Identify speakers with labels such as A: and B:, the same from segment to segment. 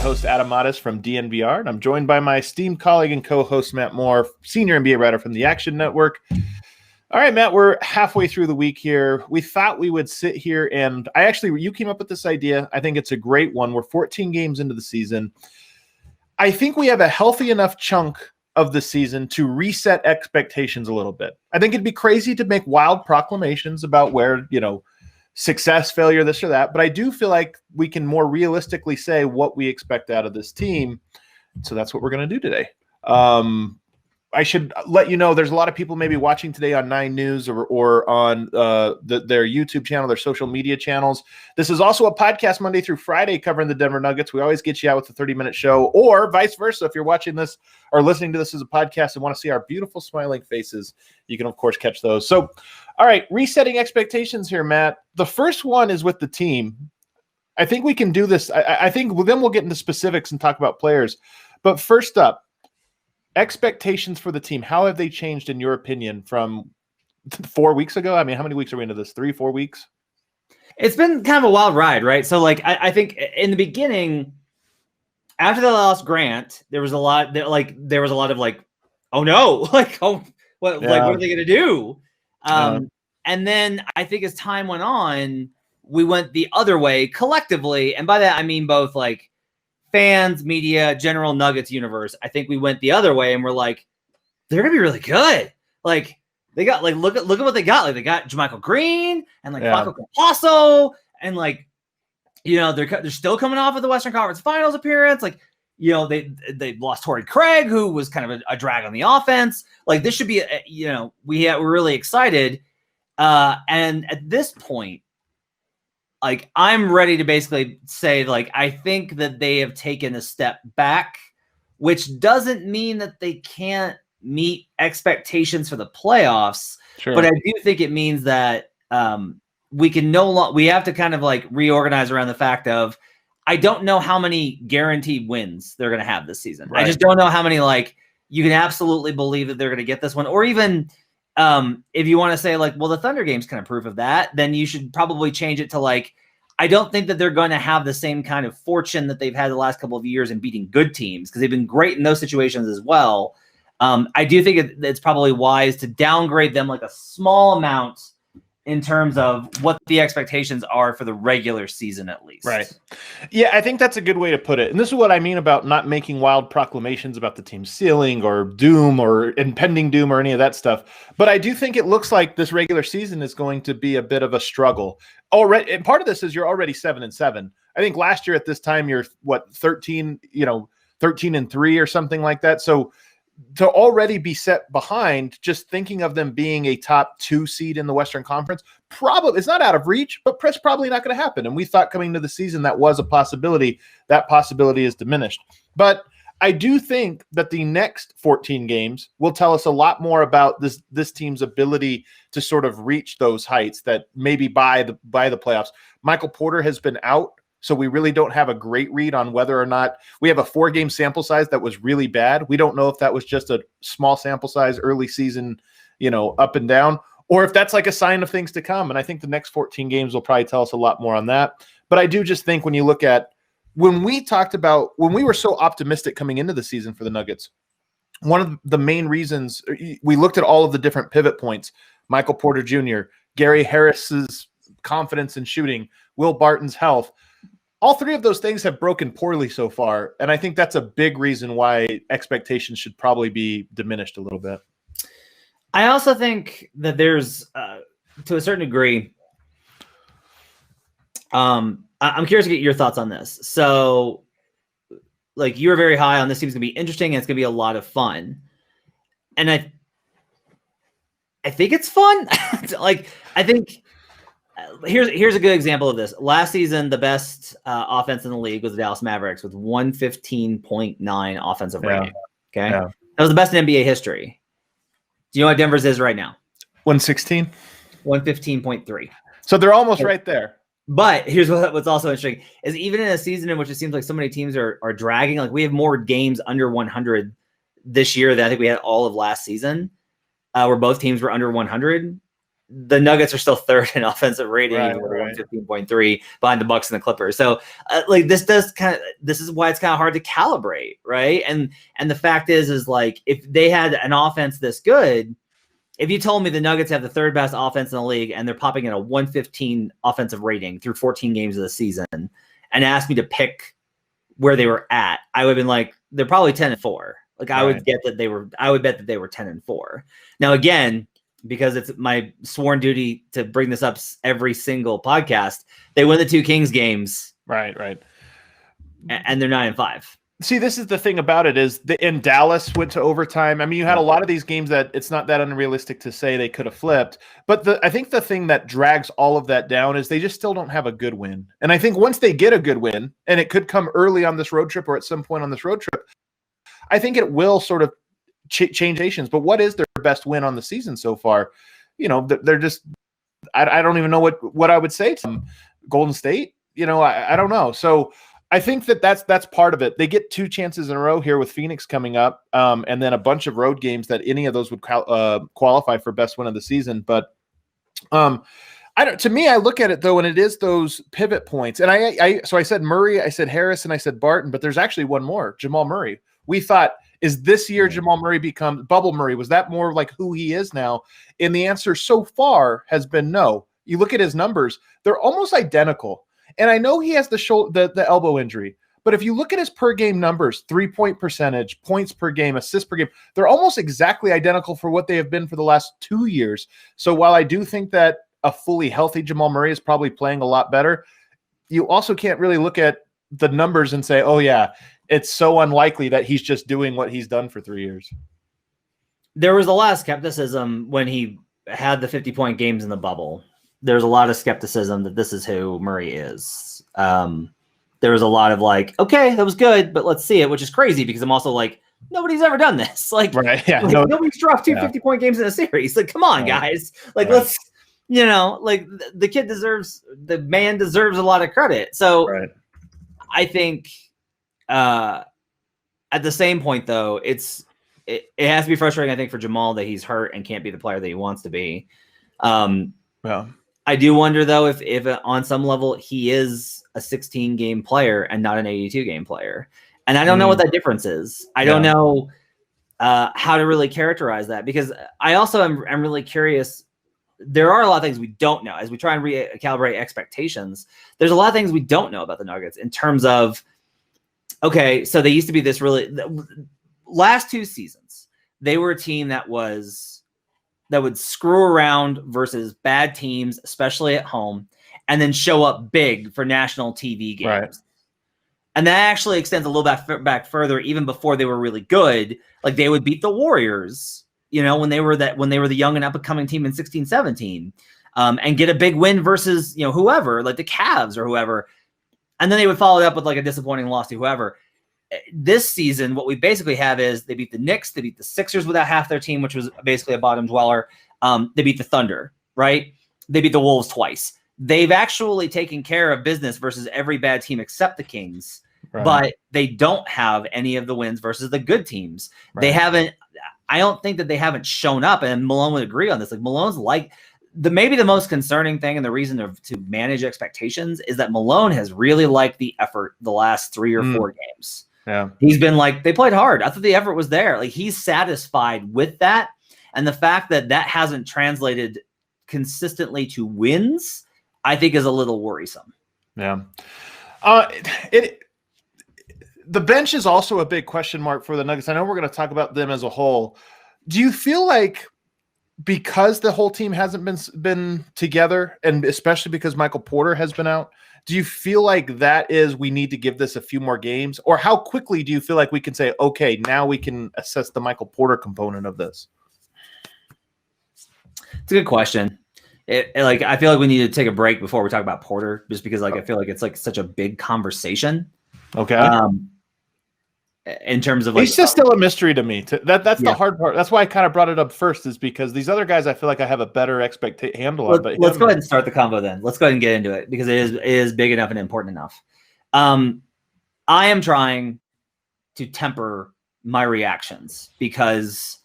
A: host Adam Modis from DNVR, and I'm joined by my esteemed colleague and co-host Matt Moore, senior NBA writer from the Action Network. All right, Matt, we're halfway through the week here. We thought we would sit here and you came up with this idea. I think it's a great one. We're 14 games into the season. I think we have a healthy enough chunk of the season to reset expectations a little bit. I think it'd be crazy to make wild proclamations about where, success, failure, this or that. But I do feel like we can more realistically say what we expect out of this team. So that's what we're going to do today. I should let you know there's a lot of people maybe watching today on 9 News or on their YouTube channel, their social media channels. This is also a podcast Monday through Friday covering the Denver Nuggets. We always get you out with a 30-minute show, or vice versa. If you're watching this or listening to this as a podcast and want to see our beautiful smiling faces, you can, of course, catch those. So, all right, resetting expectations here, Matt. The first one is with the team. I think we can do this. I think then we'll get into specifics and talk about players. But first up, expectations for the team. How have they changed, in your opinion, from 4 weeks ago? I mean, how many weeks are we into this? 3-4 weeks?
B: It's been kind of a wild ride, right? So, I think in the beginning, after they lost Grant, there was a lot of oh no, what are they going to do? And then I think as time went on, we went the other way collectively, and by that I mean both fans, media, general Nuggets universe. I think we went the other way and we're like, they're gonna be really good. They got look at what they got. They got JaMychal Green and Paco Campasso, and they're still coming off of the Western Conference Finals appearance. They lost Torrey Craig, who was kind of a drag on the offense. This should be we're really excited. And at this point, I'm ready to basically say, I think that they have taken a step back, which doesn't mean that they can't meet expectations for the playoffs.
A: Sure.
B: But I do think it means that we have to kind of reorganize around the fact of, I don't know how many guaranteed wins they're going to have this season. Right. I just don't know how many, you can absolutely believe that they're going to get this one, or even if you want to say the Thunder game's kind of proof of that, then you should probably change it to I don't think that they're going to have the same kind of fortune that they've had the last couple of years in beating good teams, because they've been great in those situations as well. I do think it's probably wise to downgrade them a small amount in terms of what the expectations are for the regular season, at least.
A: Right. Yeah, I think that's a good way to put it. And this is what I mean about not making wild proclamations about the team's ceiling or doom or impending doom or any of that stuff. But I do think it looks like this regular season is going to be a bit of a struggle. Already, and part of this is you're already 7-7. I think last year at this time you're 13, 13-3 or something like that. So to already be set behind, just thinking of them being a top 2 seed in the Western Conference, probably it's not out of reach, but it's probably not going to happen. And we thought coming to the season that was a possibility. That possibility is diminished. But I do think that the next 14 games will tell us a lot more about this team's ability to sort of reach those heights that maybe by the playoffs. Michael Porter has been out, so we really don't have a great read on whether or not we have a 4-game sample size that was really bad. We don't know if that was just a small sample size early season, up and down, or if that's a sign of things to come. And I think the next 14 games will probably tell us a lot more on that. But I do just think when you look at when we were so optimistic coming into the season for the Nuggets, one of the main reasons we looked at all of the different pivot points, Michael Porter Jr., Gary Harris's confidence in shooting, Will Barton's health. All 3 of those things have broken poorly so far, and I think that's a big reason why expectations should probably be diminished a little bit.
B: I also think that there's, to a certain degree, I'm curious to get your thoughts on this. So, you were very high on this team's going to be interesting, and it's going to be a lot of fun. And I think it's fun. I think here's a good example of this. Last season, the best offense in the league was the Dallas Mavericks with 115.9 offensive rating. Okay. Yeah. That was the best in NBA history. Do you know what Denver's is right now?
A: 116?
B: 115.3.
A: So they're almost right there.
B: But here's what's also interesting is even in a season in which it seems like so many teams are dragging, we have more games under 100 this year than I think we had all of last season, where both teams were under 100. the Nuggets are still third in offensive rating,
A: Right,
B: even with
A: right.
B: 115.3 behind the Bucks and the Clippers. So like this is why it's kind of hard to calibrate, right? And the fact is like if they had an offense this good, if you told me the Nuggets have the third best offense in the league and they're popping in a 115 offensive rating through 14 games of the season and asked me to pick where they were at, I would have been like, they're probably 10-4. Like I would bet that they were 10-4. Now, again, because it's my sworn duty to bring this up every single podcast, they win the 2 Kings games.
A: Right.
B: And they're 9-5.
A: See, this is the thing about it is in Dallas went to overtime. I mean, you had a lot of these games that it's not that unrealistic to say they could have flipped. But I think the thing that drags all of that down is they just still don't have a good win. And I think once they get a good win, and it could come early on this road trip or at some point on this road trip, I think it will sort of change nations. But what is their best win on the season so far? They're just I don't even know what I would say to them. Golden State, I don't know. So I think that's part of it. They get 2 chances in a row here with Phoenix coming up, and then a bunch of road games that any of those would qualify for best win of the season. But to me, I look at it though, and it is those pivot points. And I said Murray, I said Harris, and I said Barton, but there's actually one more, Jamal Murray. We thought, is this year Jamal Murray become Bubble Murray? Was that more like who he is now? And the answer so far has been no. You look at his numbers; they're almost identical. And I know he has the elbow injury, but if you look at his per game numbers, 3-point percentage, points per game, assists per game, they're almost exactly identical for what they have been for the last 2 years. So while I do think that a fully healthy Jamal Murray is probably playing a lot better, you also can't really look at the numbers and say, oh yeah, it's so unlikely that he's just doing what he's done for 3 years.
B: There was a lot of skepticism when he had the 50-point games in the bubble. There's a lot of skepticism that this is who Murray is. There was a lot of like, okay, that was good, but let's see it, which is crazy because I'm also like, nobody's ever done this. Like, nobody's dropped 2 50-point games in a series. Like, come on, guys. Like, let's, like the man deserves a lot of credit. So I think at the same point, though, it has to be frustrating, I think, for Jamal that he's hurt and can't be the player that he wants to be. I do wonder, though, if on some level he is a 16-game player and not an 82-game player. And I don't know what that difference is. I don't know how to really characterize that because I also am really curious. There are a lot of things we don't know as we try and recalibrate expectations. There's a lot of things we don't know about the Nuggets in terms of, okay, so they used to be this really last 2 seasons, they were a team that would screw around versus bad teams, especially at home, and then show up big for national TV games. Right. And that actually extends a little back further, even before they were really good. Like they would beat the Warriors, when they were the young and up and coming team in 16-17, and get a big win versus, whoever, like the Cavs or whoever. And then they would follow it up with like a disappointing loss to whoever. This season, what we basically have is they beat the Knicks, they beat the Sixers without half their team, which was basically a bottom dweller. They beat the Thunder, right? They beat the Wolves twice. They've actually taken care of business versus every bad team except the Kings, but they don't have any of the wins versus the good teams. They haven't. I don't think that they haven't shown up, and Malone would agree on this. Like Malone's maybe the most concerning thing and the reason to manage expectations is that Malone has really liked the effort the last 3 or 4 games. Yeah. He's been like, they played hard. I thought the effort was there. Like he's satisfied with that. And the fact that hasn't translated consistently to wins, I think is a little worrisome. Yeah.
A: The bench is also a big question mark for the Nuggets. I know we're going to talk about them as a whole. Do you feel like because the whole team hasn't been together, and especially because Michael Porter has been out, do you feel like we need to give this a few more games? Or how quickly do you feel like we can say, okay, now we can assess the Michael Porter component of this?
B: It's a good question. I feel like we need to take a break before we talk about Porter, just because I feel like it's like such a big conversation. Okay. In terms of
A: he's just still a mystery to me. That's the hard part. That's why I kind of brought it up first, is because these other guys I feel like I have a better handle on. But
B: let's go ahead and start the combo then. Let's go ahead and get into it because it is big enough and important enough. I am trying to temper my reactions because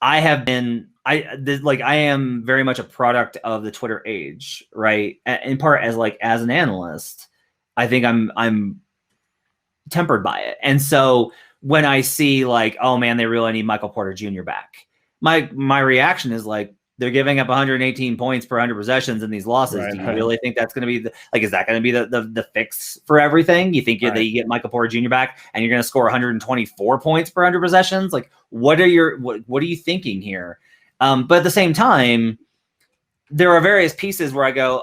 B: I have been I am very much a product of the Twitter age, right? In part as an analyst, I think I'm tempered by it. And so when I see like, oh man, they really need Michael Porter Jr. back, my reaction is like, they're giving up 118 points per 100 possessions in these losses.
A: Right,
B: Do you
A: right.
B: really think that's going to be is that going to be the fix for everything? You think that you get Michael Porter Jr. back and you're going to score 124 points per 100 possessions? Like, what are you thinking here? But at the same time, there are various pieces where I go,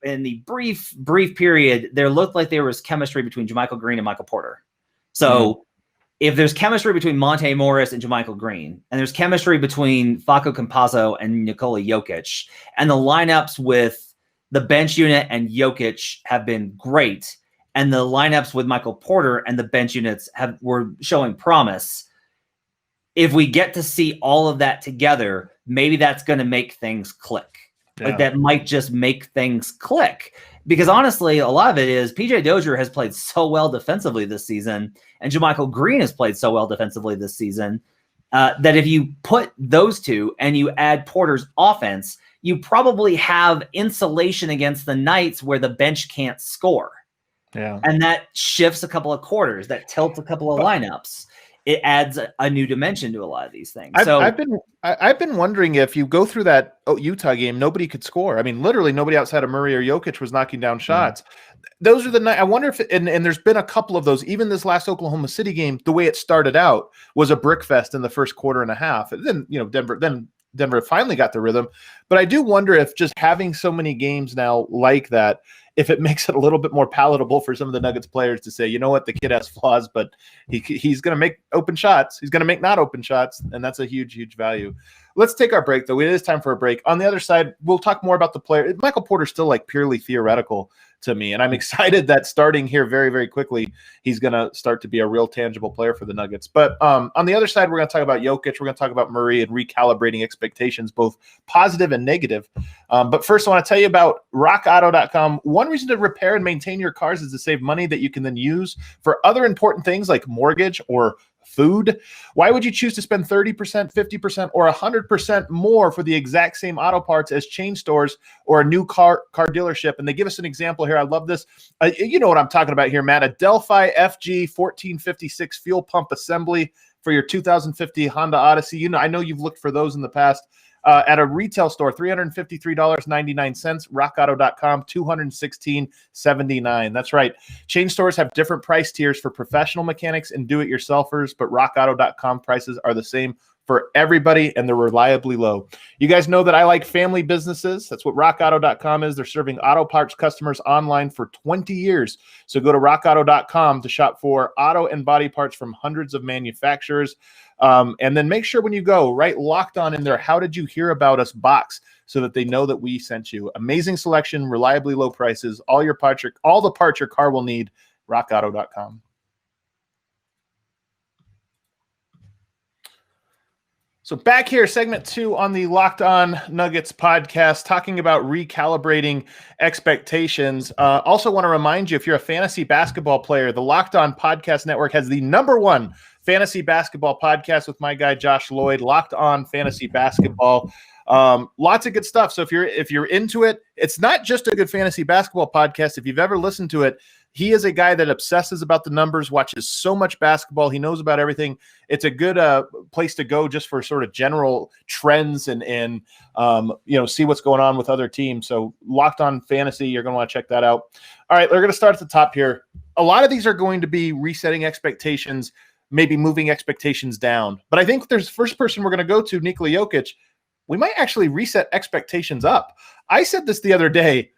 B: in the brief period, there looked like there was chemistry between JaMychal Green and Michael Porter. So if there's chemistry between Monte Morris and JaMychal Green, and there's chemistry between Facu Campazzo and Nikola Jokic, and the lineups with the bench unit and Jokic have been great, and the lineups with Michael Porter and the bench units were showing promise, if we get to see all of that together, maybe that's going to make things click. Yeah. Like that might just make things click. Because honestly, a lot of it is PJ Dozier has played so well defensively this season, and JaMychal Green has played so well defensively this season, that if you put those two and you add Porter's offense, you probably have insulation against the nights where the bench can't score.
A: Yeah.
B: And that shifts a couple of quarters, that tilts a couple of lineups. It adds a new dimension to a lot of these things.
A: I've been wondering if you go through that Utah game, nobody could score. I mean, literally nobody outside of Murray or Jokic was knocking down shots. Those are the night. I wonder if, and there's been a couple of those. Even this last Oklahoma City game, the way it started out was a brick fest in the first quarter and a half. And then Denver finally got the rhythm. But I do wonder if just having so many games now like that, if it makes it a little bit more palatable for some of the Nuggets players to say, you know what, the kid has flaws, but he's going to make open shots. He's going to make not open shots, and that's a huge, huge value. Let's take our break, though. It is time for a break. On the other side, we'll talk more about the player. Michael Porter's still like purely theoretical to me, and I'm excited that starting here very, very quickly, he's going to start to be a real tangible player for the Nuggets. But on the other side, we're going to talk about Jokic. We're going to talk about Murray and recalibrating expectations, both positive and negative. But first, I want to tell you about RockAuto.com. One reason to repair and maintain your cars is to save money that you can then use for other important things like mortgage or food. Why would you choose to spend 30%, 50%, or 100% more for the exact same auto parts as chain stores or a new car dealership? And they give us an example here. I love this. You know what I'm talking about here, Matt. A Delphi FG 1456 fuel pump assembly for your 2050 Honda Odyssey. I know you've looked for those in the past. At a retail store, $353.99, rockauto.com, $216.79. That's right. Chain stores have different price tiers for professional mechanics and do-it-yourselfers, but rockauto.com prices are the same for everybody, and they're reliably low. You guys know that I like family businesses. That's what rockauto.com is. They're serving auto parts customers online for 20 years. So go to rockauto.com to shop for auto and body parts from hundreds of manufacturers. And then make sure when you go, write Locked On in there, how did you hear about us box, so that they know that we sent you. Amazing selection, reliably low prices, all the parts your car will need, rockauto.com. So back here, segment 2 on the Locked On Nuggets podcast, talking about recalibrating expectations. Also want to remind you, if you're a fantasy basketball player, the Locked On Podcast Network has the #1 fantasy basketball podcast with my guy Josh Lloyd, Locked On Fantasy Basketball. Lots of good stuff. So if you're into it, it's not just a good fantasy basketball podcast. If you've ever listened to it, he is a guy that obsesses about the numbers, watches so much basketball. He knows about everything. It's a good place to go just for sort of general trends and see what's going on with other teams. So Locked On Fantasy, you're going to want to check that out. All right, we're going to start at the top here. A lot of these are going to be resetting expectations, maybe moving expectations down. But I think there's the first person we're going to go to, Nikola Jokic. We might actually reset expectations up. I said this the other day.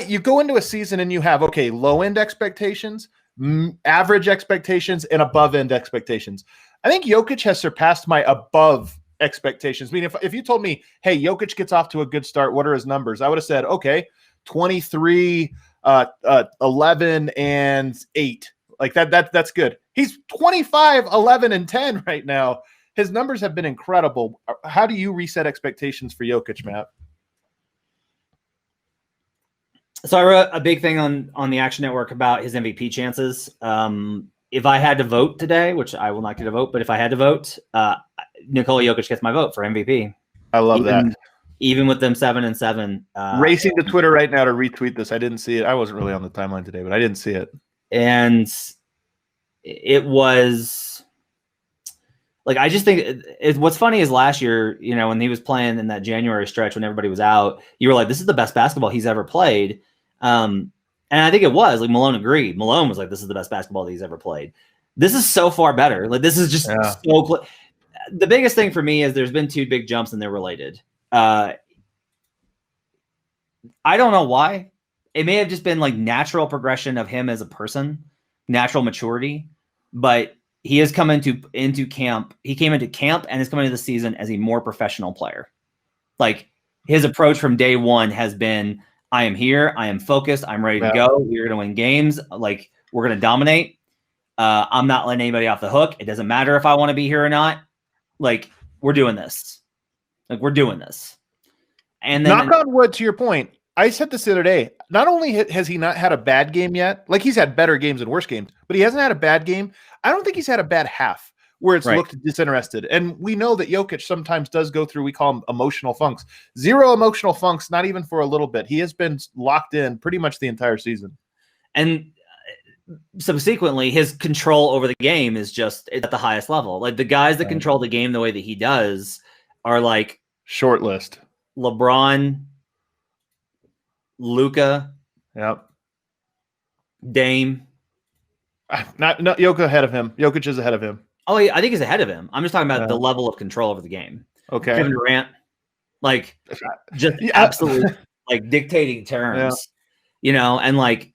A: You go into a season and you have, low-end expectations, average expectations, and above-end expectations. I think Jokic has surpassed my above expectations. I mean, if you told me, hey, Jokic gets off to a good start, what are his numbers? I would have said, 23, 11, and 8. Like that's good. He's 25, 11, and 10 right now. His numbers have been incredible. How do you reset expectations for Jokic, Matt? So
B: I wrote a big thing on the Action Network about his MVP chances. if I had to vote today, which I will not get a vote, but if I had to vote, Nikola Jokic gets my vote for MVP.
A: I love that.
B: Even with them 7-7.
A: Racing to Twitter right now to retweet this. I didn't see it. I wasn't really on the timeline today, but I didn't see it.
B: And it was like, I just think what's funny is last year, you know, when he was playing in that January stretch when everybody was out, you were like, this is the best basketball he's ever played. And I think it was like Malone agreed. Malone was like, this is the best basketball that he's ever played. This is so far better. Like, this is just so the biggest thing for me is there's been 2 big jumps and they're related. I don't know why. It may have just been like natural progression of him as a person, natural maturity, but he has come into camp. He came into camp and is coming into the season as a more professional player. Like, his approach from day one has been, I am here. I am focused. I'm ready to go. We're going to win games. Like, we're going to dominate. I'm not letting anybody off the hook. It doesn't matter if I want to be here or not. Like, we're doing this. Like, we're doing this. And then,
A: knock on wood, to your point, I said this the other day. Not only has he not had a bad game yet, like he's had better games and worse games, but he hasn't had a bad game. I don't think he's had a bad half where it's looked disinterested. And we know that Jokic sometimes does go through, we call them emotional funks. 0 emotional funks, not even for a little bit. He has been locked in pretty much the entire season.
B: And subsequently, his control over the game is just at the highest level. Like, the guys that control the game the way that he does are like
A: short list.
B: LeBron, Luka, Dame.
A: Not Jokic ahead of him. Jokic is ahead of him.
B: Oh, yeah, I think he's ahead of him. I'm just talking about the level of control over the game.
A: Okay.
B: Kevin Durant, like, just absolutely like dictating terms, you know, and like,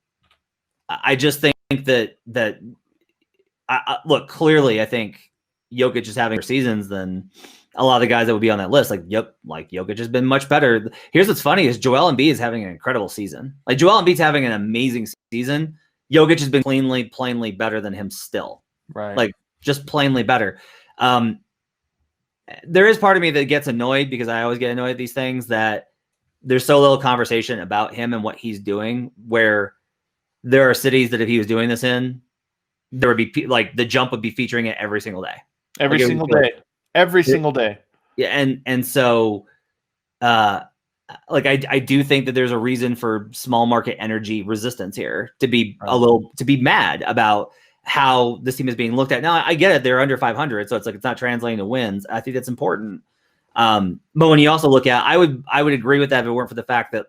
B: I just think that look, clearly, I think Jokic is having more seasons than a lot of the guys that would be on that list. Like Jokic has been much better. Here's what's funny is Joel Embiid is having an incredible season. Like, Joel Embiid's having an amazing season. Jokic has been plainly better than him still.
A: Right.
B: Like, just plainly better. There is part of me that gets annoyed, because I always get annoyed at these things, that there's so little conversation about him and what he's doing, where there are cities that if he was doing this in, there would be like the jump would be featuring it every single day.
A: Every single day. Every single day.
B: Yeah. And so, like, I do think that there's a reason for small market energy resistance here to be to be mad about how this team is being looked at. Now, I get it. They're under 500. So it's like, it's not translating to wins. I think that's important. But when you also look at, I would agree with that if it weren't for the fact that,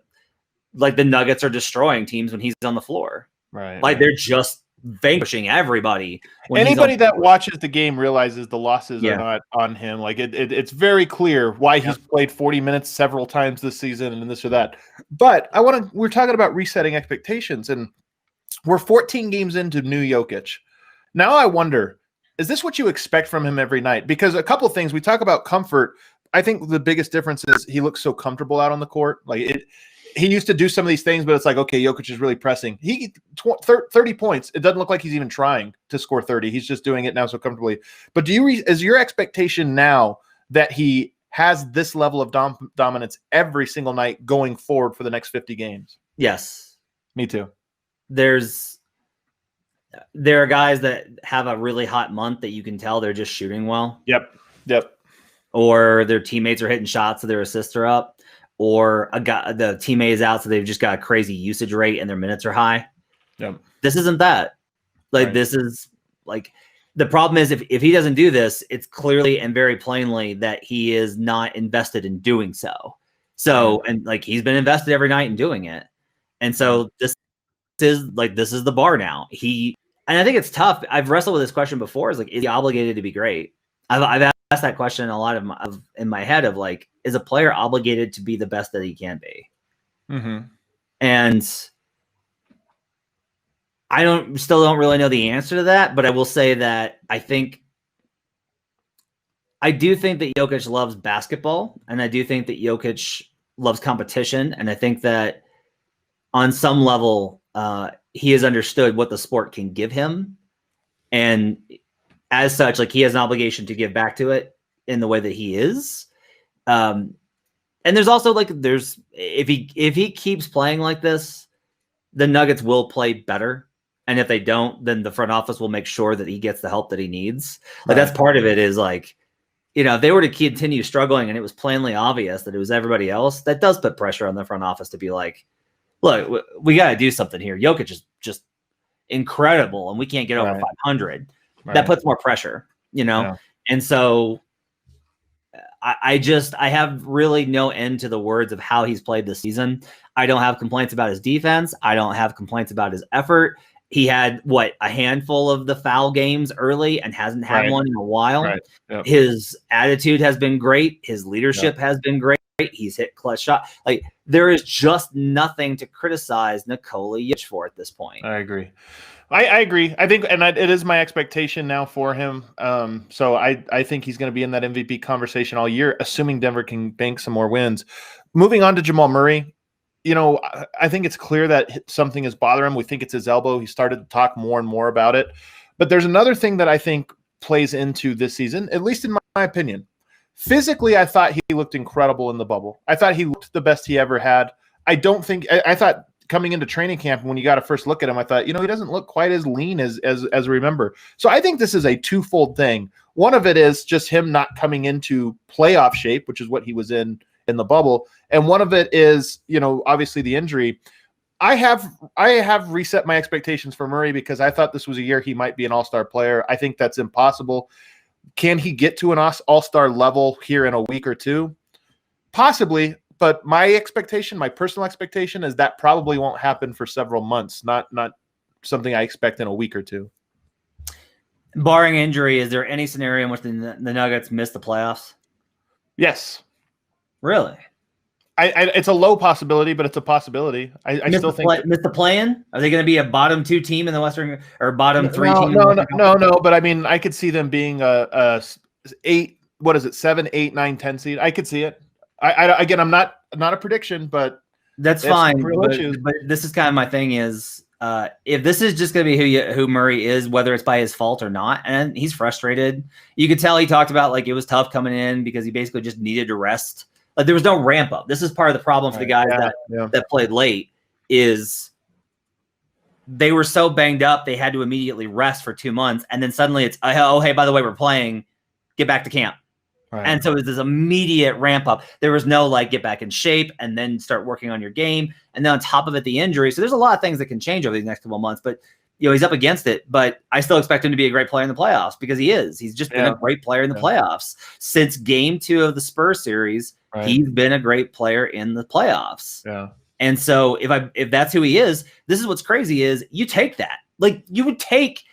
B: like, the Nuggets are destroying teams when he's on the floor.
A: Right.
B: Like, they're just vanquishing everybody.
A: Anybody that watches the game realizes the losses are not on him. Like, it's very clear why he's played 40 minutes several times this season and this or that. But we're talking about resetting expectations, and we're 14 games into new Jokic. Now I wonder, is this what you expect from him every night? Because a couple of things, we talk about comfort. I think the biggest difference is he looks so comfortable out on the court. Like, he used to do some of these things, but it's like, okay, Jokic is really pressing. 30 points. It doesn't look like he's even trying to score 30. He's just doing it now so comfortably. But is your expectation now that he has this level of dominance every single night going forward for the next 50 games?
B: Yes.
A: Me too.
B: There are guys that have a really hot month that you can tell they're just shooting well.
A: Yep.
B: Or their teammates are hitting shots so their assists are up. Or the teammate is out, so they've just got a crazy usage rate and their minutes are high.
A: Yep.
B: This isn't that. Like, this is like, the problem is if he doesn't do this, it's clearly and very plainly that he is not invested in doing so. So, and like, he's been invested every night in doing it. And so this is the bar now. And I think it's tough. I've wrestled with this question before. Is like, is he obligated to be great? I've asked that question a lot in my head of like, is a player obligated to be the best that he can be?
A: Mm-hmm.
B: And I still don't really know the answer to that, but I will say that I do think that Jokic loves basketball, and I do think that Jokic loves competition, and I think that on some level he has understood what the sport can give him, and as such, like, he has an obligation to give back to it in the way that he is. And there's also if he keeps playing like this, the Nuggets will play better. And if they don't, then the front office will make sure that he gets the help that he needs. Like that's part of it is like, if they were to continue struggling and it was plainly obvious that it was everybody else, that does put pressure on the front office to be like, look, we got to do something here. Jokic is just incredible and we can't get over 500. That puts more pressure, Yeah. And so I have really no end to the words of how he's played this season. I don't have complaints about his defense. I don't have complaints about his effort. He had a handful of the foul games early and hasn't had one in a while.
A: Right. Yep.
B: His attitude has been great. His leadership has been great. He's hit clutch shot. Like there is just nothing to criticize Nikola Jokic for at this point.
A: I agree. I agree. I think, and it is my expectation now for him. So I think he's going to be in that MVP conversation all year, assuming Denver can bank some more wins. Moving on to Jamal Murray, I think it's clear that something is bothering him. We think it's his elbow. He started to talk more and more about it. But there's another thing that I think plays into this season, at least in my opinion. Physically, I thought he looked incredible in the bubble. I thought he looked the best he ever had. I thought coming into training camp, when you got to first look at him, I thought, he doesn't look quite as lean as we remember. So I think this is a twofold thing. One of it is just him not coming into playoff shape, which is what he was in the bubble. And one of it is, obviously the injury. I have reset my expectations for Murray because I thought this was a year he might be an all-star player. I think that's impossible. Can he get to an all-star level here in a week or two? Possibly, but my personal expectation is that probably won't happen for several months, not something I expect in a week or two.
B: Barring injury, is there any scenario in which the Nuggets miss the playoffs?
A: Yes.
B: Really?
A: It's a low possibility, but it's a possibility. I still think
B: miss the play-in. Are they going to be a bottom 2 team in the Western or bottom 3 team?
A: No. But I mean, I could see them being a 8. What is it? 7, 8, 9, 10 seed. I could see it. Again, I'm not a prediction, but
B: that's fine. But this is kind of my thing is if this is just going to be who Murray is, whether it's by his fault or not, and he's frustrated. You could tell he talked about like it was tough coming in because he basically just needed to rest. Like there was no ramp up. This is part of the problem for the guys that played late is they were so banged up they had to immediately rest for 2 months, and then suddenly it's hey, by the way, we're playing. Get back to camp. Right. And so it was this immediate ramp up. There was no like get back in shape and then start working on your game. And then on top of it, the injury. So there's a lot of things that can change over these next couple of months. But he's up against it. But I still expect him to be a great player in the playoffs because he is. He's just been a great player in the playoffs since Game 2 of the Spurs series. Right. He's been a great player in the playoffs. Yeah. And so if that's who he is, this is what's crazy is you take that. Like you take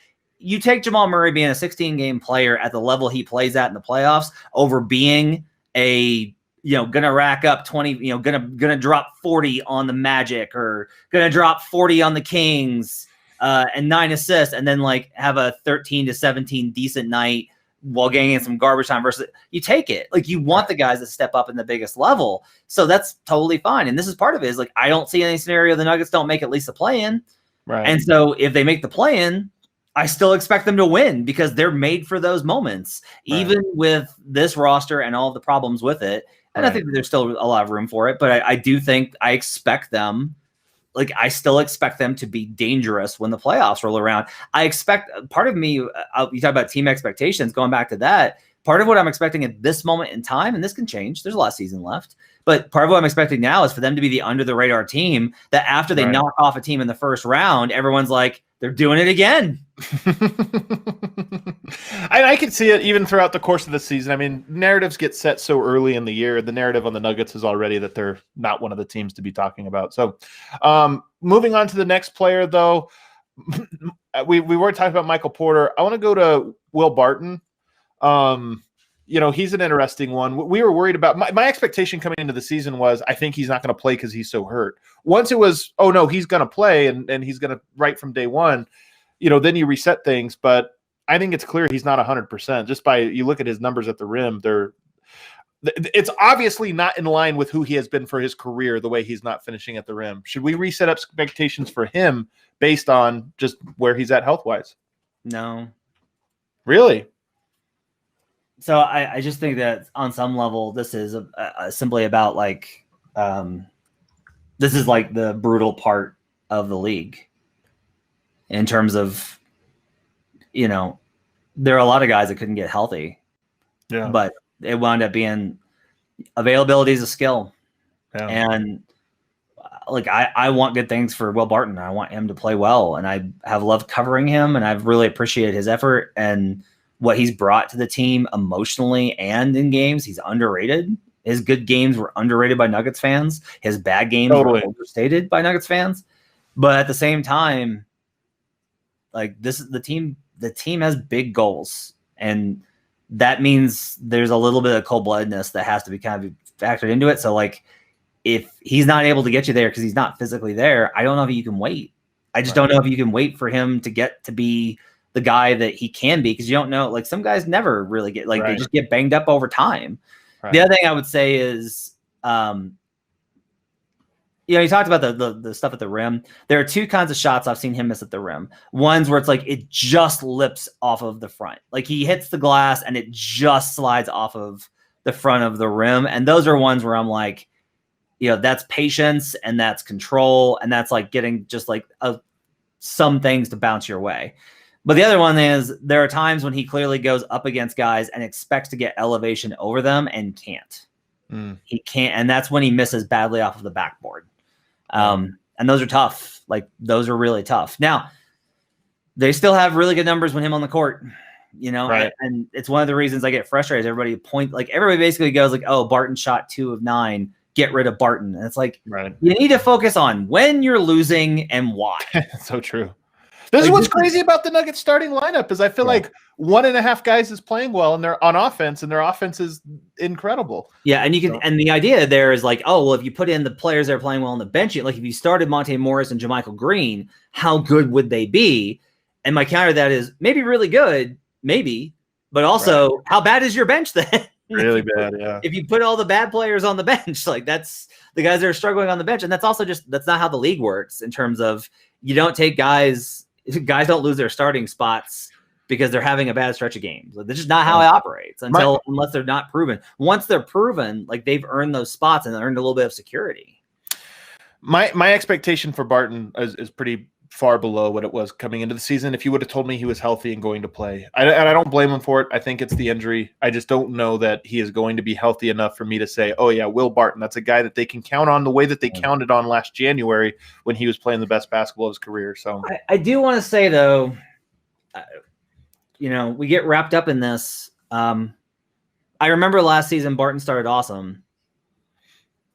B: Jamal Murray being a 16-game player at the level he plays at in the playoffs over being a, gonna rack up 20, gonna drop 40 on the Magic or gonna drop 40 on the Kings and 9 assists and then like have a 13 to 17 decent night while getting some garbage time versus you take it. Like you want the guys to step up in the biggest level. So that's totally fine. And this is part of it is like, I don't see any scenario the Nuggets don't make at least a play-in. Right. And so if they make the play-in, I still expect them to win because they're made for those moments, even with this roster and all the problems with it. And I think that there's still a lot of room for it, but I do think I expect them, like I still expect them to be dangerous when the playoffs roll around. I expect part of me, you talk about team expectations, going back to that, part of what I'm expecting at this moment in time, and this can change, there's a lot of season left, but part of what I'm expecting now is for them to be the under the radar team that after they knock off a team in the first round, everyone's like, they're doing it again.
A: I can see it even throughout the course of the season. I mean, narratives get set so early in the year. The narrative on the Nuggets is already that they're not one of the teams to be talking about. So moving on to the next player, though, we were talking about Michael Porter. I want to go to Will Barton. He's an interesting one. We were worried about my expectation coming into the season was I think he's not going to play because he's so hurt. Once it was, oh no, he's going to play and he's going to right from day one, then you reset things. But I think it's clear he's not 100%. Just by you look at his numbers at the rim, it's obviously not in line with who he has been for his career, the way he's not finishing at the rim. Should we reset expectations for him based on just where he's at health-wise?
B: No.
A: Really?
B: So I just think that on some level, this is simply about like, this is like the brutal part of the league. in terms of, there are a lot of guys that couldn't get healthy.
A: Yeah.
B: But it wound up being availability is a skill.
A: Yeah.
B: And I want good things for Will Barton. I want him to play well, and I have loved covering him, and I've really appreciated his effort and what he's brought to the team emotionally and in games. He's underrated. His good games were underrated by Nuggets fans. His bad games were overstated by Nuggets fans. But at the same time, this is the team. The team has big goals, and that means there's a little bit of cold-bloodedness that has to be kind of factored into it. So if he's not able to get you there because he's not physically there, I don't know if you can wait. I just don't know if you can wait for him to get to be the guy that he can be, because you don't know. Some guys never really get they just get banged up over time. Right. The other thing I would say is, you talked about the stuff at the rim. There are two kinds of shots I've seen him miss at the rim. One's where it's it just lips off of the front. He hits the glass and it just slides off of the front of the rim. And those are ones where I'm that's patience and that's control. And that's getting just some things to bounce your way. But the other one is there are times when he clearly goes up against guys and expects to get elevation over them and can't. He can't. And that's when he misses badly off of the backboard. And those are tough. Those are really tough. Now, they still have really good numbers when him on the court,
A: right.
B: and it's one of the reasons I get frustrated. Everybody everybody basically goes oh, Barton shot 2 of 9. Get rid of Barton. And it's
A: right.
B: You need to focus on when you're losing and why.
A: So true. This is what's crazy about the Nuggets starting lineup is I feel like 1.5 guys is playing well and they're on offense and their offense is incredible.
B: Yeah, and and the idea there is if you put in the players that are playing well on the bench, if you started Monte Morris and JaMychal Green, how good would they be? And my counter to that is maybe really good, maybe, but also how bad is your bench then?
A: Really bad, yeah.
B: If you put all the bad players on the bench, that's the guys that are struggling on the bench, and that's also that's not how the league works in terms of you don't take guys don't lose their starting spots because they're having a bad stretch of games. That's just not how it operates unless they're not proven. Once they're proven, they've earned those spots and earned a little bit of security.
A: My expectation for Barton is pretty far below what it was coming into the season. If you would have told me he was healthy and going to play, and I don't blame him for it. I think it's the injury. I just don't know that he is going to be healthy enough for me to say, oh yeah, Will Barton, that's a guy that they can count on the way that they counted on last January when he was playing the best basketball of his career. So
B: I do want to say though, we get wrapped up in this. I remember last season Barton started awesome.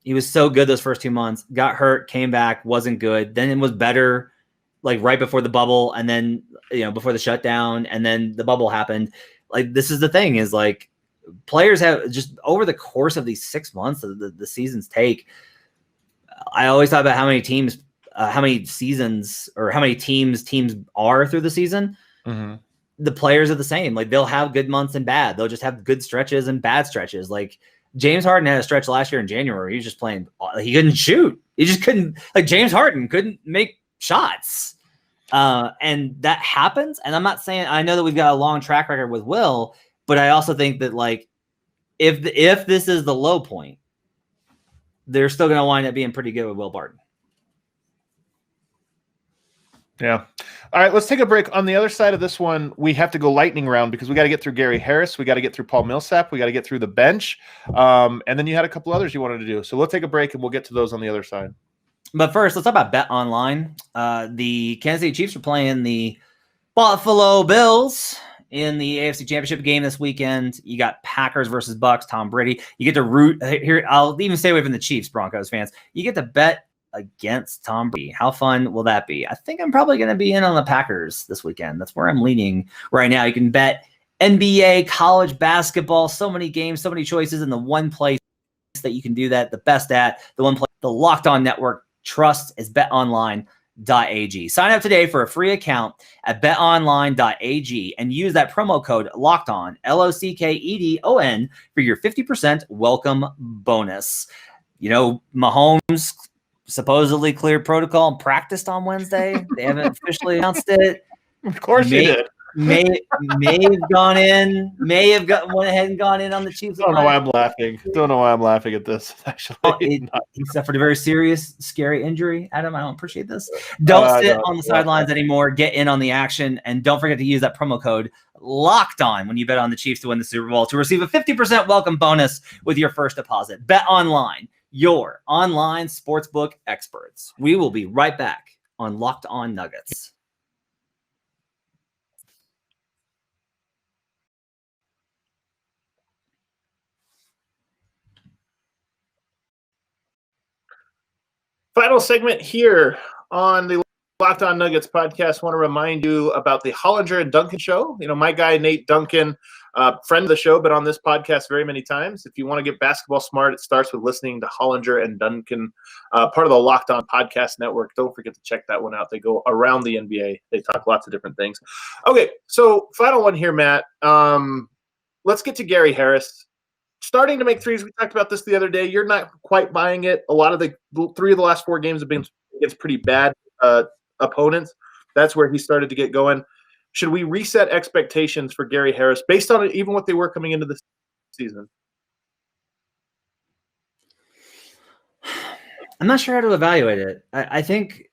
B: He was so good those first 2 months, got hurt, came back, wasn't good. Then it was better right before the bubble, and then before the shutdown, and then the bubble happened. This is the thing is players have just over the course of these 6 months that the seasons take. I always thought about how many teams, how many seasons, or how many teams are through the season.
A: Mm-hmm.
B: The players are the same. They'll have good months and bad. They'll just have good stretches and bad stretches. James Harden had a stretch last year in January. He was just playing. He couldn't shoot. He just couldn't. James Harden couldn't make shots. And that happens. And I'm not saying, I know that we've got a long track record with Will, but I also think that if this is the low point, they're still going to wind up being pretty good with Will Barton.
A: Yeah. All right, let's take a break. On the other side of this one, we have to go lightning round because we got to get through Gary Harris. We got to get through Paul Millsap. We got to get through the bench. And then you had a couple others you wanted to do. So we'll take a break and we'll get to those on the other side.
B: But first, let's talk about Bet Online. The Kansas City Chiefs are playing the Buffalo Bills in the AFC Championship game this weekend. You got Packers versus Bucks, Tom Brady. You get to root here. I'll even stay away from the Chiefs, Broncos fans. You get to bet against Tom Brady. How fun will that be? I think I'm probably going to be in on the Packers this weekend. That's where I'm leaning right now. You can bet NBA, college basketball, so many games, so many choices in the one place that you can do that the best at. The one place the Locked On Network trust is betonline.ag. Sign up today for a free account at betonline.ag and use that promo code LOCKEDON, LOCKEDON, for your 50% welcome bonus. Mahomes supposedly cleared protocol and practiced on Wednesday. They haven't officially announced it.
A: Of course he did.
B: may have gone in, went ahead and gone in on the Chiefs.
A: Don't know why I'm laughing. Don't know why I'm laughing at this. Actually,
B: he suffered a very serious, scary injury. Adam, I don't appreciate this. Don't sit on the sidelines anymore. Get in on the action, and don't forget to use that promo code Locked On when you bet on the Chiefs to win the Super Bowl to receive a 50% welcome bonus with your first deposit. Bet online, your online sportsbook experts. We will be right back on Locked On Nuggets.
A: Final segment here on the Locked On Nuggets podcast. Want to remind you about the Hollinger and Duncan show. You know, my guy, Nate Duncan, friend of the show, been on this podcast very many times. If you want to get basketball smart, it starts with listening to Hollinger and Duncan, part of the Locked On Podcast Network. Don't forget to check that one out. They go around the NBA. They talk lots of different things. Okay, so final one here, Matt. Let's get to Gary Harris. Starting to make threes. We talked about this the other day. You're not quite buying it. A lot of the 3 of the last 4 games have been against pretty bad opponents. That's where he started to get going. Should we reset expectations for Gary Harris based on it, even what they were coming into the season?
B: I'm not sure how to evaluate it. I think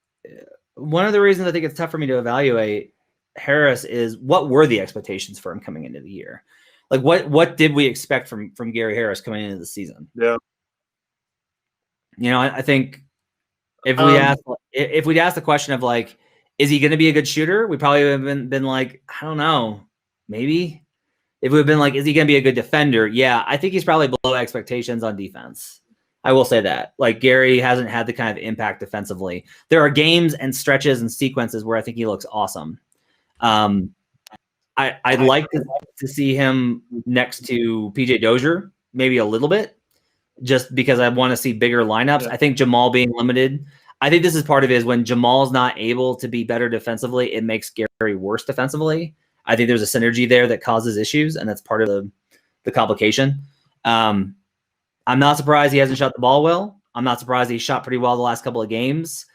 B: one of the reasons I think it's tough for me to evaluate Harris is what were the expectations for him coming into the year? Like what did we expect from Gary Harris coming into the season?
A: Yeah.
B: You know, I think if we'd asked the question of like, is he going to be a good shooter? We probably would have been like, I don't know, maybe. If we've been like, is he going to be a good defender? Yeah, I think he's probably below expectations on defense. I will say that. Like Gary hasn't had the kind of impact defensively. There are games and stretches and sequences where I think he looks awesome. I'd like to see him next to PJ Dozier, maybe a little bit, just because I want to see bigger lineups. Yeah. I think Jamal being limited. I think this is part of it is when Jamal's not able to be better defensively, it makes Gary worse defensively. I think there's a synergy there that causes issues, and that's part of the complication. I'm not surprised he hasn't shot the ball well. I'm not surprised he shot pretty well the last couple of games.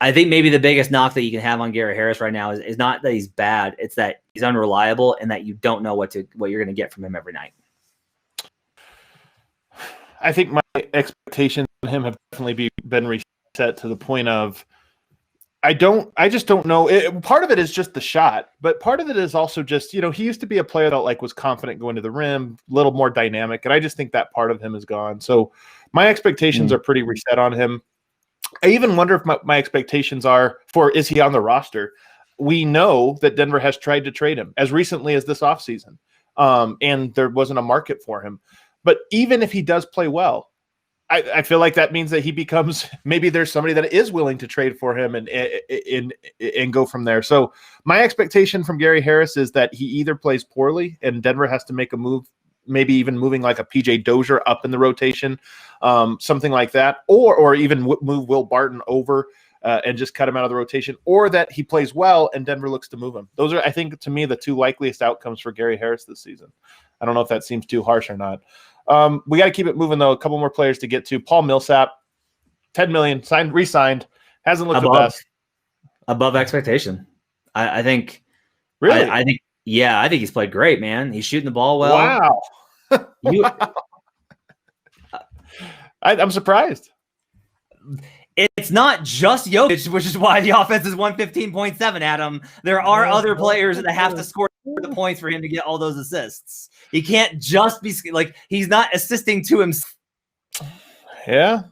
B: I think maybe the biggest knock that you can have on Gary Harris right now is not that he's bad. It's that he's unreliable and that you don't know what you're going to get from him every night.
A: I think my expectations on him have definitely been reset to the point of I just don't know. Part of it is just the shot, but part of it is also just, you know, he used to be a player that like was confident going to the rim, a little more dynamic, and I just think that part of him is gone. So my expectations are pretty reset on him. I even wonder if my expectations are for, is he on the roster? We know that Denver has tried to trade him as recently as this offseason, and there wasn't a market for him. But even if he does play well, I feel like that means that he becomes, maybe there's somebody that is willing to trade for him and go from there. So my expectation from Gary Harris is that he either plays poorly and Denver has to make a move, maybe even moving like a PJ Dozier up in the rotation, something like that, or even move Will Barton over and just cut him out of the rotation, or that he plays well and Denver looks to move him. Those are, I think, to me, the 2 likeliest outcomes for Gary Harris this season. I don't know if that seems too harsh or not. We got to keep it moving, though. A couple more players to get to. Paul Millsap, $10 million, re-signed, hasn't looked the best.
B: Above expectation. I think.
A: Really?
B: I think he's played great, man. He's shooting the ball well.
A: Wow. I'm surprised.
B: It's not just Jokic, which is why the offense is 115.7, Adam. There are other players that have to score the points for him to get all those assists. He can't just be like, he's not assisting to himself.
A: Yeah.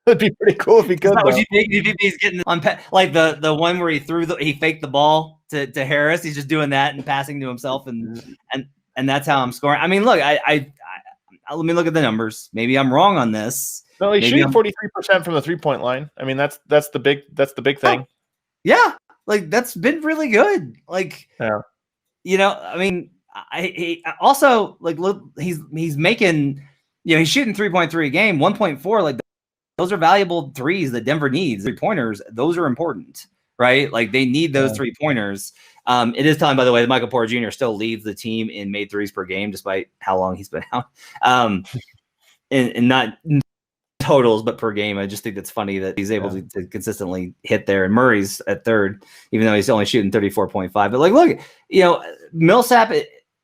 A: It'd be pretty cool if he could.
B: What you think? You think he's getting on like the one where he faked the ball to Harris? He's just doing that and passing to himself, and that's how I'm scoring. I mean, look, I let me look at the numbers. Maybe I'm wrong on this.
A: No, he's shooting 43% from the 3-point line. I mean, that's the big thing.
B: Yeah, like that's been really good. Like,
A: yeah.
B: You know, I mean, he also like look, he's making, you know, he's shooting 3.3 a game, 1.4. Like those are valuable threes that Denver needs. 3-pointers, those are important, right? Like they need those 3-pointers. It is telling, by the way, that Michael Porter Jr. still leads the team in made threes per game, despite how long he's been out, and not totals, but per game. I just think it's funny that he's able to consistently hit there. And Murray's at third, even though he's only shooting 34.5. But like, look, Millsap,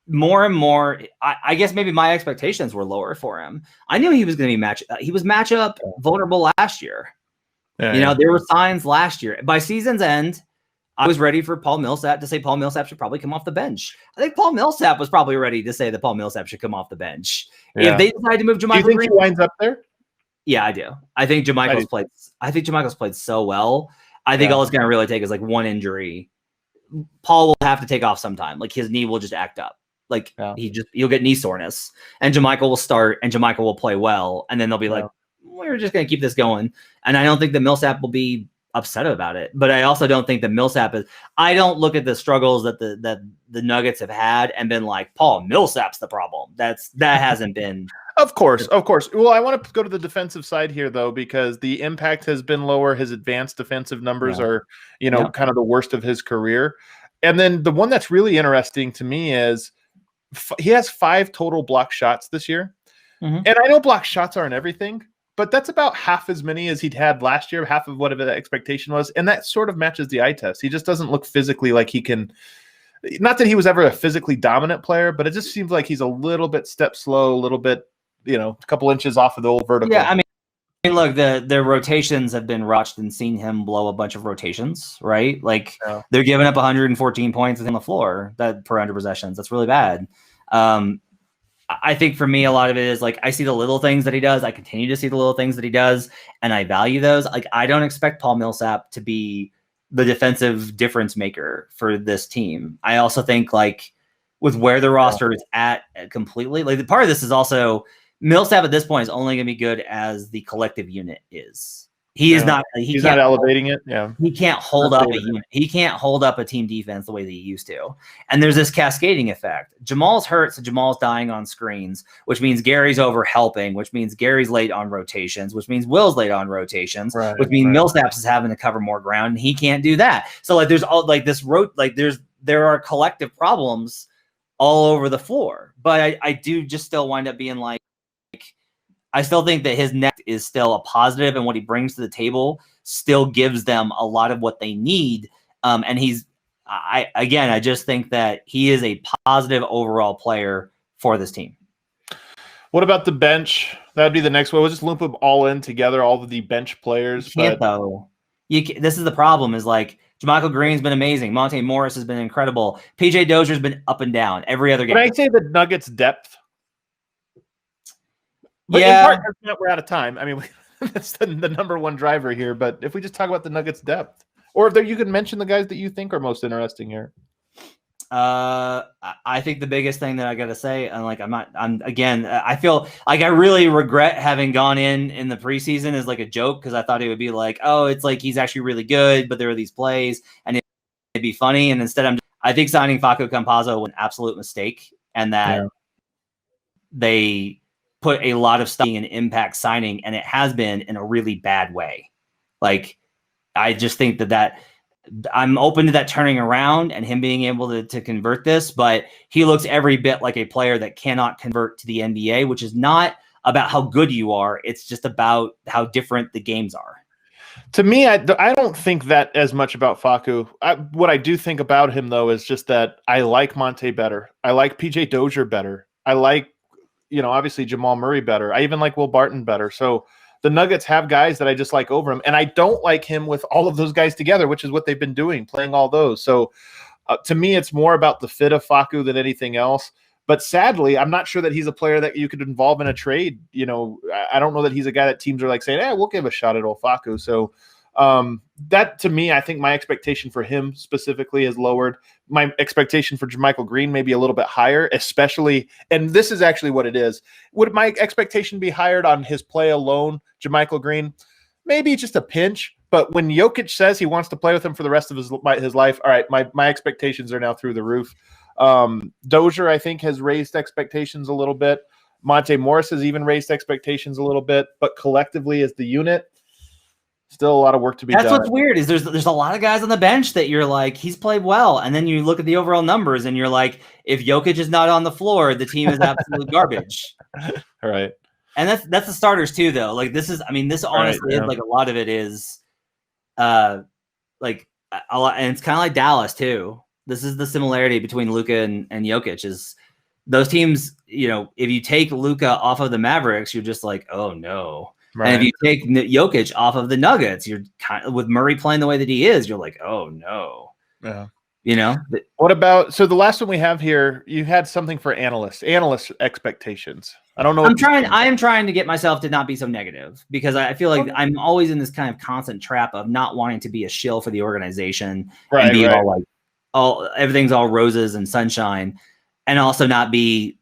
B: more and more, I guess maybe my expectations were lower for him. I knew he was going to be he was matchup vulnerable last year. There were signs last year. By season's end, I was ready for Paul Millsap to say Paul Millsap should probably come off the bench. I think Paul Millsap was probably ready to say that Paul Millsap should come off the bench. If they decide to move JaMychal
A: Green, he winds up there?
B: Yeah, I do. I think JaMychal's played. I think JaMychal's played so well. I think all it's going to really take is like one injury. Paul will have to take off sometime. Like his knee will just act up. Like he'll get knee soreness, and JaMychal will start, and JaMychal will play well, and then they'll be like, we're just going to keep this going. And I don't think that Millsap will be upset about it, but I also don't think that Millsap is. I don't look at the struggles that the Nuggets have had and been like, Paul Millsap's the problem. That hasn't been.
A: Of course. Well, I want to go to the defensive side here though, because the impact has been lower. His advanced defensive numbers are, kind of the worst of his career. And then the one that's really interesting to me is he has 5 total block shots this year. Mm-hmm. And I know block shots aren't everything, but that's about half as many as he'd had last year, half of whatever the expectation was. And that sort of matches the eye test. He just doesn't look physically like he can. Not that he was ever a physically dominant player, but it just seems like he's a little bit step slow, a little bit, a couple inches off of the old vertical.
B: Yeah, I mean, look, the rotations have been rushed and seen him blow a bunch of rotations, right? Like they're giving up 114 points on the floor per 100 possessions. That's really bad. I think for me, a lot of it is like I see the little things that he does. I continue to see the little things that he does, and I value those. Like I don't expect Paul Millsap to be the defensive difference maker for this team. I also think like with where the roster is at completely, like the part of this is also Millsap at this point is only going to be good as the collective unit is. He is not. He's not
A: elevating it. Yeah,
B: he can't hold up a unit. He can't hold up a team defense the way that he used to. And there's this cascading effect. Jamal's hurt, so Jamal's dying on screens, which means Gary's over helping, which means Gary's late on rotations, which means Will's late on rotations, which means Millsap's is having to cover more ground, and he can't do that. So like, there's all like this there are collective problems all over the floor. But I do just still wind up being like. I still think that his net is still a positive, and what he brings to the table still gives them a lot of what they need. And I just think that he is a positive overall player for this team.
A: What about the bench? That'd be the next one. We'll just lump them all in together, all of the bench players.
B: You can't though. This is the problem. Is like JaMychal Green's been amazing. Monte Morris has been incredible. PJ Dozier's been up and down every other game.
A: Can I say the Nuggets' depth? But in part, we're out of time. I mean, that's the number one driver here. But if we just talk about the Nuggets' depth, or if you could mention the guys that you think are most interesting here.
B: I think the biggest thing that I got to say, and like I feel like I really regret having gone in the preseason as like a joke because I thought it would be like, oh, it's like he's actually really good, but there are these plays and it'd be funny. And instead, I think signing Facu Campazzo was an absolute mistake, and that they put a lot of stuff in impact signing, and it has been in a really bad way. Like, I just think that I'm open to that turning around and him being able to convert this, but he looks every bit like a player that cannot convert to the NBA, which is not about how good you are. It's just about how different the games are.
A: To me, I don't think that as much about Facu. What I do think about him, though, is just that I like Monte better. I like PJ Dozier better. I like, obviously Jamal Murray better. I even like Will Barton better. So the Nuggets have guys that I just like over him. And I don't like him with all of those guys together, which is what they've been doing, playing all those. So to me, it's more about the fit of Facu than anything else. But sadly, I'm not sure that he's a player that you could involve in a trade. I don't know that he's a guy that teams are like saying, we'll give a shot at old Facu. So that, to me, I think my expectation for him specifically is lowered. My expectation for JaMychal Green may be a little bit higher, especially, and this is actually what it is. Would my expectation be higher on his play alone, JaMychal Green? Maybe just a pinch. But when Jokic says he wants to play with him for the rest of his life, all right, my expectations are now through the roof. Dozier, I think, has raised expectations a little bit. Monte Morris has even raised expectations a little bit. But collectively, as the unit, still a lot of work to be done.
B: That's what's weird is there's a lot of guys on the bench that you're like, he's played well. And then you look at the overall numbers and you're like, if Jokic is not on the floor, the team is absolute garbage.
A: All right.
B: And that's the starters too, though. Like this honestly is like a lot of it is, like a lot, and it's kind of like Dallas too. This is the similarity between Luka and Jokic is those teams. You know, if you take Luka off of the Mavericks, you're just like, oh no. Right. And if you take Jokic off of the Nuggets, you're kind of with Murray playing the way that he is. You're like, oh no.
A: Yeah.
B: You know,
A: what about, so the last one we have here, you had something for analyst expectations. I don't know.
B: I am trying to get myself to not be so negative because I feel like I'm always in this kind of constant trap of not wanting to be a shill for the organization and be all like, everything's all roses and sunshine, and also not be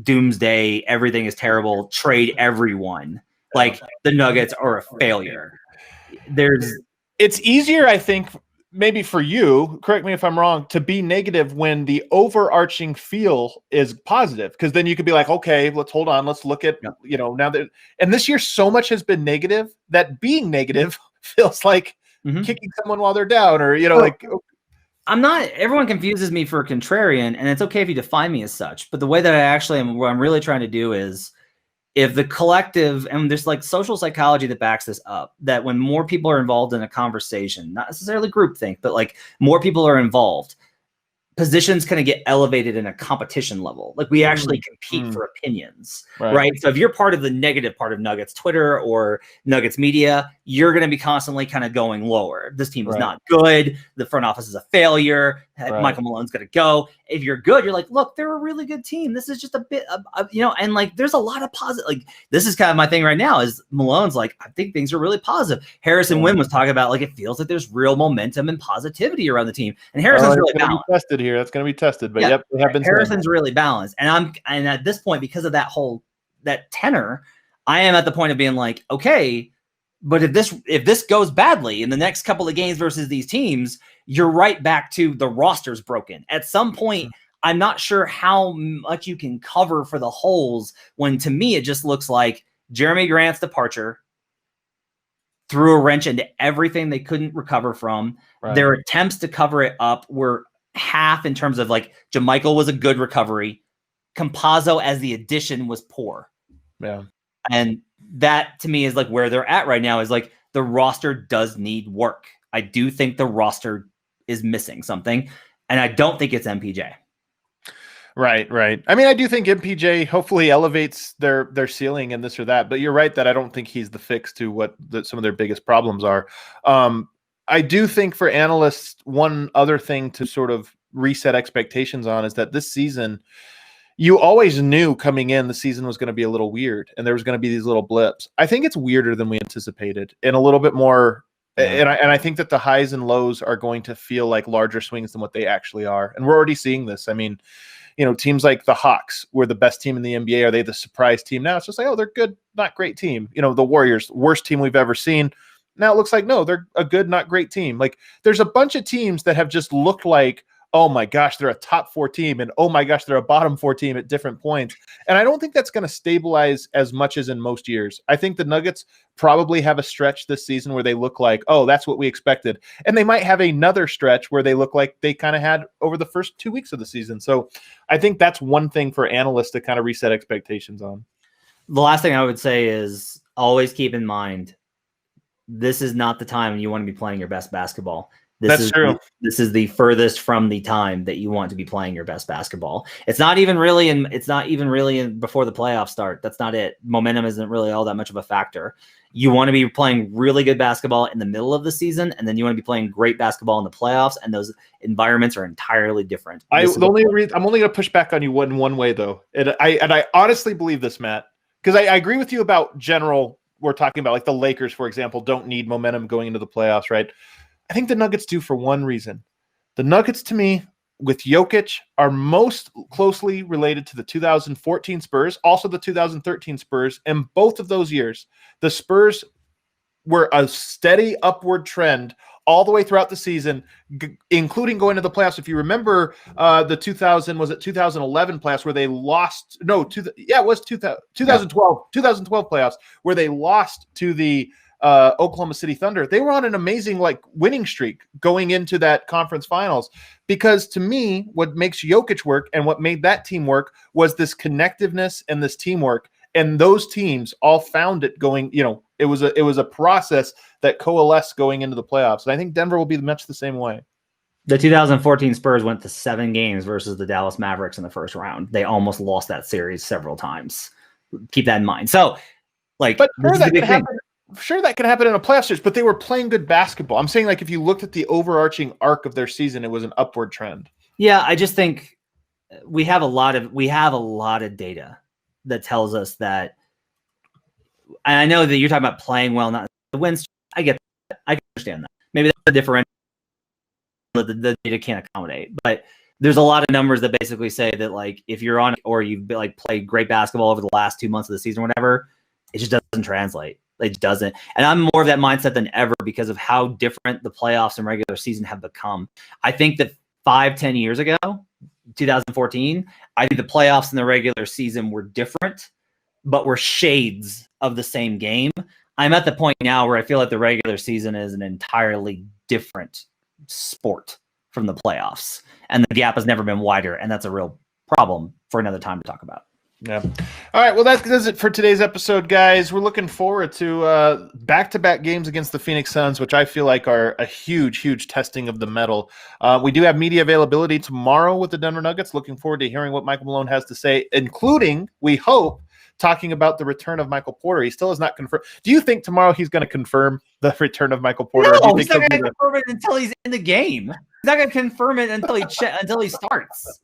B: doomsday. Everything is terrible. Trade everyone. Like the Nuggets are a failure.
A: It's easier, I think, maybe for you, correct me if I'm wrong, to be negative when the overarching feel is positive, because then you could be like, okay, let's hold on, let's look at, you know, now that, and this year so much has been negative that being negative feels like kicking someone while they're down, or, you know,
B: everyone confuses me for a contrarian, and it's okay if you define me as such, but the way that I actually am, what I'm really trying to do is, if the collective, and there's like social psychology that backs this up, that when more people are involved in a conversation, not necessarily groupthink, but like more people are involved, positions kind of get elevated in a competition level. Like we actually compete for opinions, right? So if you're part of the negative part of Nuggets Twitter or Nuggets media, you're going to be constantly kind of going lower. This team is not good. The front office is a failure. Michael Malone's going to go. If you're good, you're like, look, they're a really good team. This is just a bit of, you know, and like, there's a lot of positive, like this is kind of my thing right now is Malone's like, I think things are really positive. Harrison Wynn was talking about like, it feels like there's real momentum and positivity around the team. And Harrison's really balanced.
A: Tested here. That's going to be tested, but yep, they have been.
B: Harrison's really balanced. And at this point, because of that tenor, I am at the point of being like, okay, but if this goes badly in the next couple of games versus these teams, you're right back to the roster's broken. At some point, I'm not sure how much you can cover for the holes when, to me, it just looks like Jeremy Grant's departure threw a wrench into everything they couldn't recover from. Their attempts to cover it up were half in terms of like JaMychal was a good recovery. Campazzo as the addition was poor.
A: Yeah.
B: And that to me is like where they're at right now is like the roster does need work. I do think the roster is missing something, and I don't think it's MPJ.
A: Right. I mean, I do think MPJ hopefully elevates their ceiling and this or that, but you're right that I don't think he's the fix to what some of their biggest problems are. I do think for analysts, one other thing to sort of reset expectations on is that this season, you always knew coming in the season was going to be a little weird and there was going to be these little blips. I think it's weirder than we anticipated and a little bit more. And I think that the highs and lows are going to feel like larger swings than what they actually are. And we're already seeing this. I mean, you know, teams like the Hawks were the best team in the NBA. Are they the surprise team now? It's just like, oh, they're good, not great team. You know, the Warriors, worst team we've ever seen. Now it looks like, no, they're a good, not great team. Like there's a bunch of teams that have just looked like, oh my gosh, they're a top 4 team. And oh my gosh, they're a bottom 4 team at different points. And I don't think that's going to stabilize as much as in most years. I think the Nuggets probably have a stretch this season where they look like, oh, that's what we expected. And they might have another stretch where they look like they kind of had over the first 2 weeks of the season. So I think that's one thing for analysts to kind of reset expectations on.
B: The last thing I would say is always keep in mind, this is not the time you want to be playing your best basketball. That's true. This is the furthest from the time that you want to be playing your best basketball. It's not even really before the playoffs start. That's not it. Momentum isn't really all that much of a factor. You want to be playing really good basketball in the middle of the season, and then you want to be playing great basketball in the playoffs, and those environments are entirely different. I'm only
A: going to push back on you one way though. And I honestly believe this, Matt, because I agree with you about general. We're talking about like the Lakers, for example, don't need momentum going into the playoffs, right? I think the Nuggets do for one reason. The Nuggets, to me, with Jokic, are most closely related to the 2014 Spurs, also the 2013 Spurs. And both of those years, the Spurs were a steady upward trend all the way throughout the season, including going to the playoffs. If you remember the 2011 playoffs where they lost? No, it was 2012 playoffs where they lost to the Oklahoma City Thunder. They were on an amazing winning streak going into that conference finals, because to me, what makes Jokic work and what made that team work was this connectiveness and this teamwork. and those teams all found it going. It was a process that coalesced going into the playoffs, and I think Denver will be much the same way.
B: The 2014 Spurs went to 7 games versus the Dallas Mavericks in the first round. They almost lost that series several times. Keep that in mind. So,
A: but sure that can happen in a playoff series, but they were playing good basketball. I'm saying, like, if you looked at the overarching arc of their season, it was an upward trend.
B: Yeah, I just think we have a lot of data that tells us that. And I know that you're talking about playing well, not the wins. I get that. I can understand that. Maybe that's a differential the data can't accommodate, but there's a lot of numbers that basically say that, like, if you're on or you've like played great basketball over the last 2 months of the season or whatever, it just doesn't translate. It just doesn't. And I'm more of that mindset than ever because of how different the playoffs and regular season have become. I think that 5-10 years ago, 2014, I think the playoffs and the regular season were different, but were shades of the same game. I'm at the point now where I feel like the regular season is an entirely different sport from the playoffs, and the gap has never been wider, and that's a real problem for another time to talk about.
A: Yeah. All right. Well, that does it for today's episode, guys. We're looking forward to back-to-back games against the Phoenix Suns, which I feel like are a huge testing of the mettle. We do have media availability tomorrow with the Denver Nuggets. Looking forward to hearing what Michael Malone has to say, including, we hope, talking about the return of Michael Porter. He still has not confirmed. Do you think tomorrow he's going to confirm the return of Michael Porter?
B: No, he's not going to confirm it until he's in the game. He's not going to confirm it until he starts.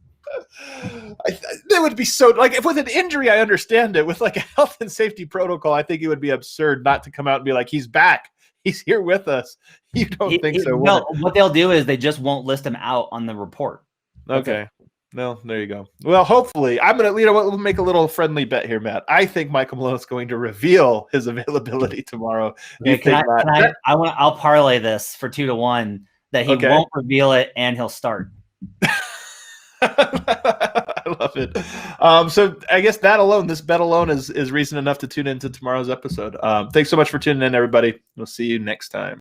A: That would be so, like, if with an injury, I understand it. With like a health and safety protocol, I think it would be absurd not to come out and be like, he's back. He's here with us. You don't think so?
B: No, what they'll do is they just won't list him out on the report.
A: Okay. No, there you go. Well, hopefully, I'm going to, we'll make a little friendly bet here, Matt. I think Michael Malone is going to reveal his availability tomorrow.
B: I'll parlay this for 2-1 that he won't reveal it and he'll start.
A: I love it. So I guess this bet alone is reason enough to tune into tomorrow's episode. Thanks so much for tuning in, everybody. We'll see you next time.